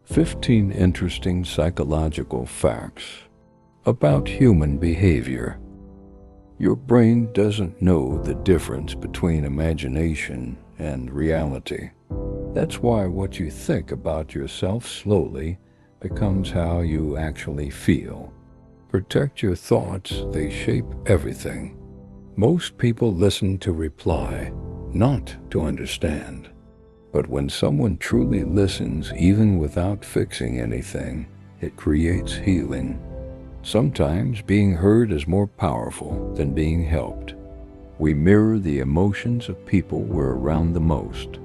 15 interesting psychological facts about human behavior. Your brain doesn't know the difference between imagination and reality. That's why what you think about yourself slowly becomes how you actually feel. Protect your thoughts, they shape everything. Most people listen to reply, not to understand. But when someone truly listens, even without fixing anything, it creates healing. Sometimes being heard is more powerful than being helped. We mirror the emotions of people we're around the most.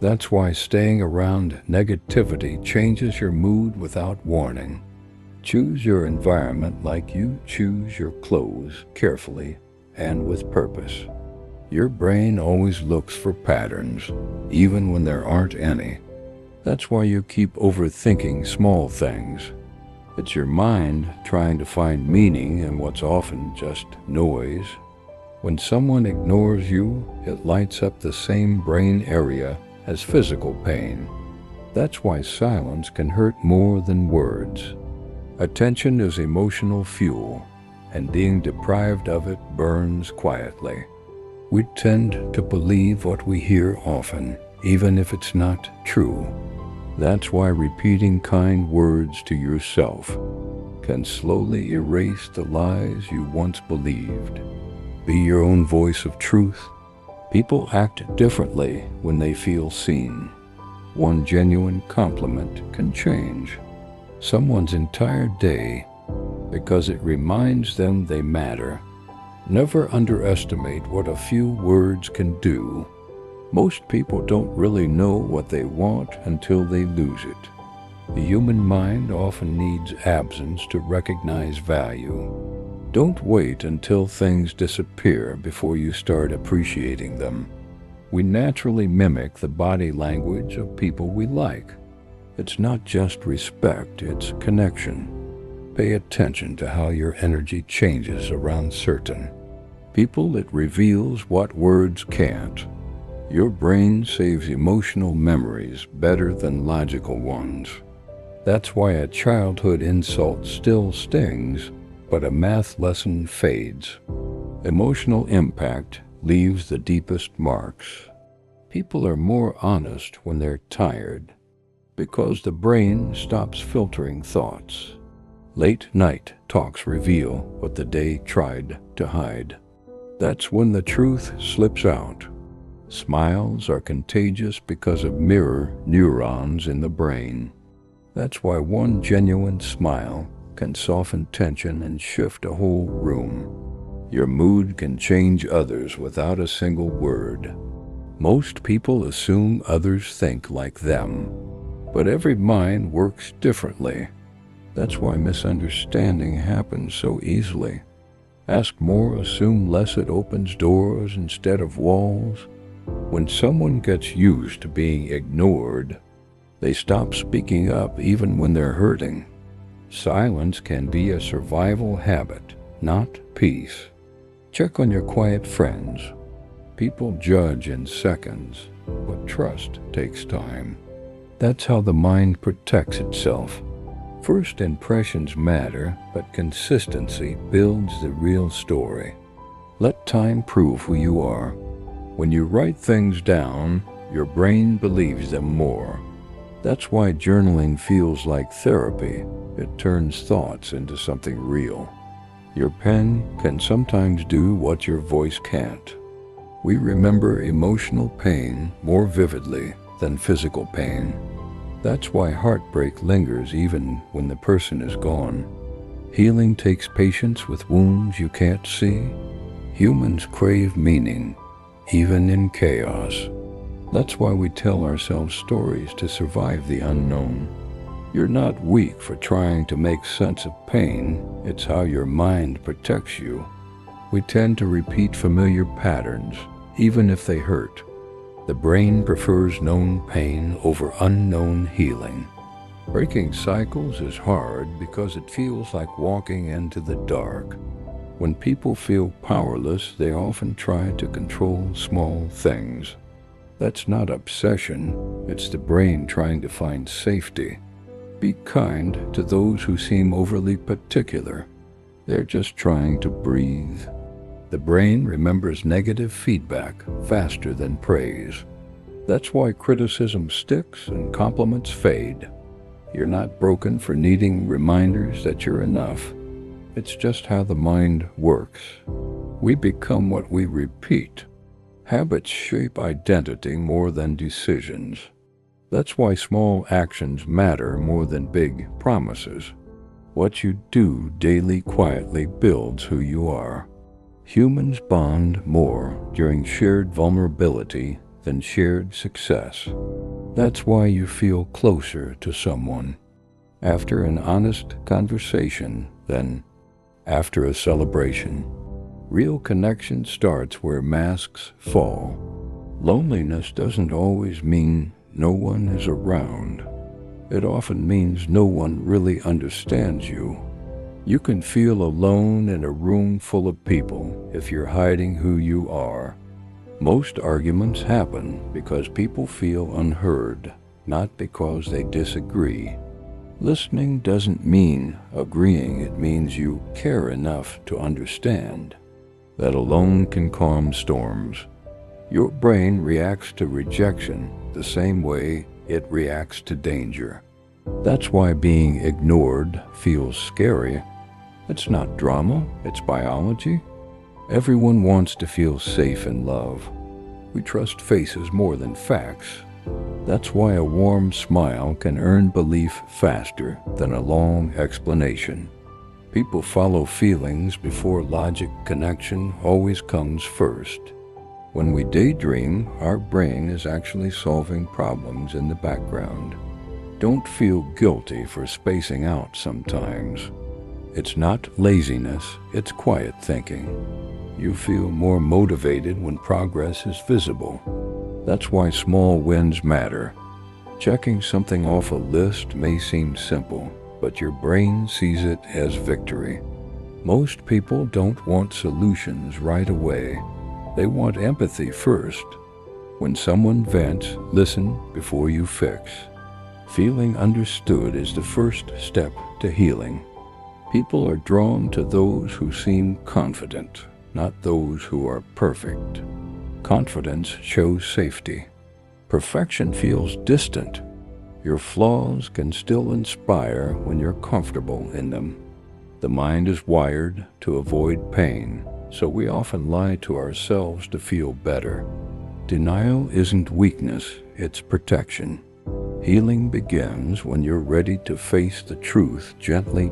That's why staying around negativity changes your mood without warning. Choose your environment like you choose your clothes, carefully and with purpose. Your brain always looks for patterns, even when there aren't any. That's why you keep overthinking small things. It's your mind trying to find meaning in what's often just noise. When someone ignores you, it lights up the same brain area as physical pain. That's why silence can hurt more than words. Attention is emotional fuel, and being deprived of it burns quietly. We tend to believe what we hear often, even if it's not true. That's why repeating kind words to yourself can slowly erase the lies you once believed. Be your own voice of truth. People act differently when they feel seen. One genuine compliment can change someone's entire day because it reminds them they matter. Never underestimate what a few words can do. Most people don't really know what they want until they lose it. The human mind often needs absence to recognize value. Don't wait until things disappear before you start appreciating them. We naturally mimic the body language of people we like. It's not just respect, it's connection. Pay attention to how your energy changes around certain people. It reveals what words can't. Your brain saves emotional memories better than logical ones. That's why a childhood insult still stings, but a math lesson fades. Emotional impact leaves the deepest marks. People are more honest when they're tired, because the brain stops filtering thoughts. Late night talks reveal what the day tried to hide. That's when the truth slips out. Smiles are contagious because of mirror neurons in the brain. That's why one genuine smile can soften tension and shift a whole room. Your mood can change others without a single word. Most people assume others think like them, but every mind works differently. That's why misunderstanding happens so easily. Ask more, assume less. It opens doors instead of walls. When someone gets used to being ignored, they stop speaking up even when they're hurting. Silence can be a survival habit, not peace. Check on your quiet friends. People judge in seconds, but trust takes time. That's how the mind protects itself. First impressions matter, but consistency builds the real story. Let time prove who you are. When you write things down, your brain believes them more. That's why journaling feels like therapy. It turns thoughts into something real. Your pen can sometimes do what your voice can't. We remember emotional pain more vividly than physical pain. That's why heartbreak lingers even when the person is gone. Healing takes patience with wounds you can't see. Humans crave meaning, even in chaos. That's why we tell ourselves stories to survive the unknown. You're not weak for trying to make sense of pain. It's how your mind protects you. We tend to repeat familiar patterns, even if they hurt. The brain prefers known pain over unknown healing. Breaking cycles is hard because it feels like walking into the dark. When people feel powerless, they often try to control small things. That's not obsession, it's the brain trying to find safety. Be kind to those who seem overly particular. They're just trying to breathe. The brain remembers negative feedback faster than praise. That's why criticism sticks and compliments fade. You're not broken for needing reminders that you're enough. It's just how the mind works. We become what we repeat. Habits shape identity more than decisions. That's why small actions matter more than big promises. What you do daily quietly builds who you are. Humans bond more during shared vulnerability than shared success. That's why you feel closer to someone after an honest conversation than after a celebration. Real connection starts where masks fall. Loneliness doesn't always mean no one is around. It often means no one really understands you. You can feel alone in a room full of people if you're hiding who you are. Most arguments happen because people feel unheard, not because they disagree. Listening doesn't mean agreeing, it means you care enough to understand. That alone can calm storms. Your brain reacts to rejection the same way it reacts to danger. That's why being ignored feels scary. It's not drama, it's biology. Everyone wants to feel safe in love. We trust faces more than facts. That's why a warm smile can earn belief faster than a long explanation. People follow feelings before logic. Connection always comes first. When we daydream, our brain is actually solving problems in the background. Don't feel guilty for spacing out sometimes. It's not laziness, it's quiet thinking. You feel more motivated when progress is visible. That's why small wins matter. Checking something off a list may seem simple, but your brain sees it as victory. Most people don't want solutions right away. They want empathy first. When someone vents, listen before you fix. Feeling understood is the first step to healing. People are drawn to those who seem confident, not those who are perfect. Confidence shows safety. Perfection feels distant. Your flaws can still inspire when you're comfortable in them. The mind is wired to avoid pain, so we often lie to ourselves to feel better. Denial isn't weakness, it's protection. Healing begins when you're ready to face the truth gently.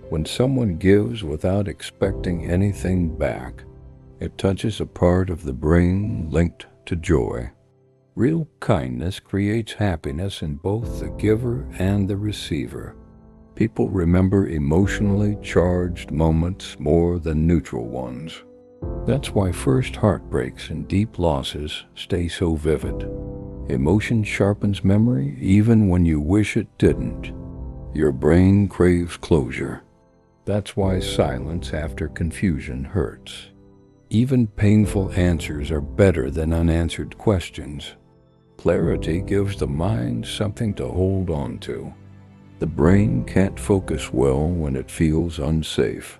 When someone gives without expecting anything back, it touches a part of the brain linked to joy. Real kindness creates happiness in both the giver and the receiver. People remember emotionally charged moments more than neutral ones. That's why first heartbreaks and deep losses stay so vivid. Emotion sharpens memory even when you wish it didn't. Your brain craves closure. That's why silence after confusion hurts. Even painful answers are better than unanswered questions. Clarity gives the mind something to hold on to. The brain can't focus well when it feels unsafe.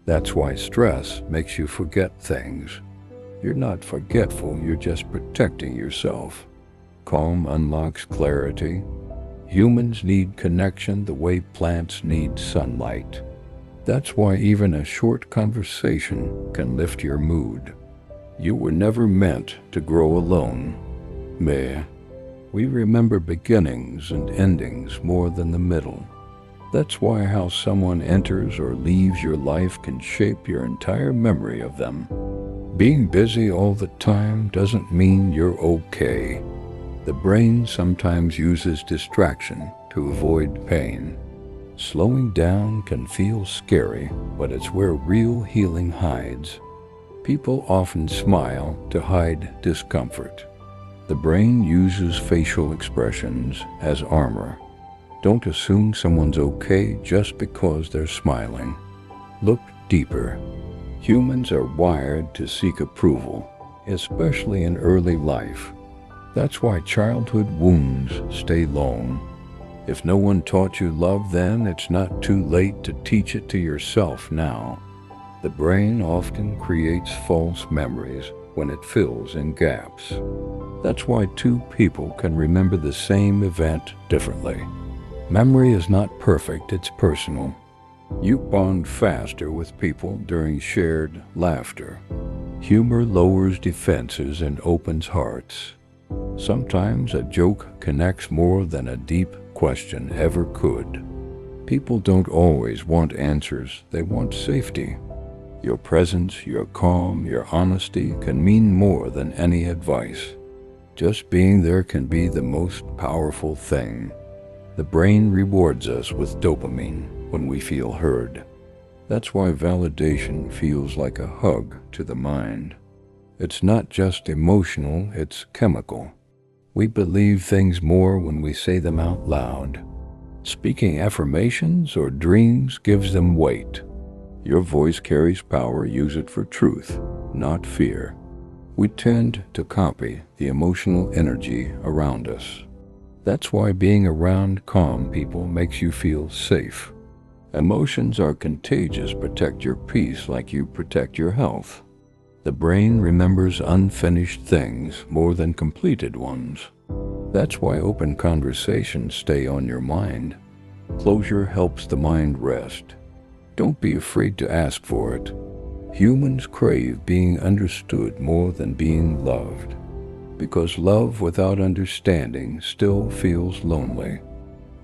That's why stress makes you forget things. You're not forgetful, you're just protecting yourself. Calm unlocks clarity. Humans need connection the way plants need sunlight. That's why even a short conversation can lift your mood. You were never meant to grow alone. We remember beginnings and endings more than the middle. That's why how someone enters or leaves your life can shape your entire memory of them. Being busy all the time doesn't mean you're okay. The brain sometimes uses distraction to avoid pain. Slowing down can feel scary, but it's where real healing hides. People often smile to hide discomfort. The brain uses facial expressions as armor. Don't assume someone's okay just because they're smiling. Look deeper. Humans are wired to seek approval, especially in early life. That's why childhood wounds stay long. If no one taught you love then, it's not too late to teach it to yourself now. The brain often creates false memories when it fills in gaps. That's why two people can remember the same event differently. Memory is not perfect, it's personal. You bond faster with people during shared laughter. Humor lowers defenses and opens hearts. Sometimes a joke connects more than a deep question ever could. People don't always want answers, they want safety. Your presence, your calm, your honesty can mean more than any advice. Just being there can be the most powerful thing. The brain rewards us with dopamine when we feel heard. That's why validation feels like a hug to the mind. It's not just emotional, it's chemical. We believe things more when we say them out loud. Speaking affirmations or dreams gives them weight. Your voice carries power, use it for truth, not fear. We tend to copy the emotional energy around us. That's why being around calm people makes you feel safe. Emotions are contagious. Protect your peace like you protect your health. The brain remembers unfinished things more than completed ones. That's why open conversations stay on your mind. Closure helps the mind rest. Don't be afraid to ask for it. Humans crave being understood more than being loved, because love without understanding still feels lonely.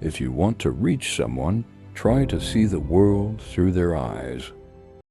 If you want to reach someone, try to see the world through their eyes.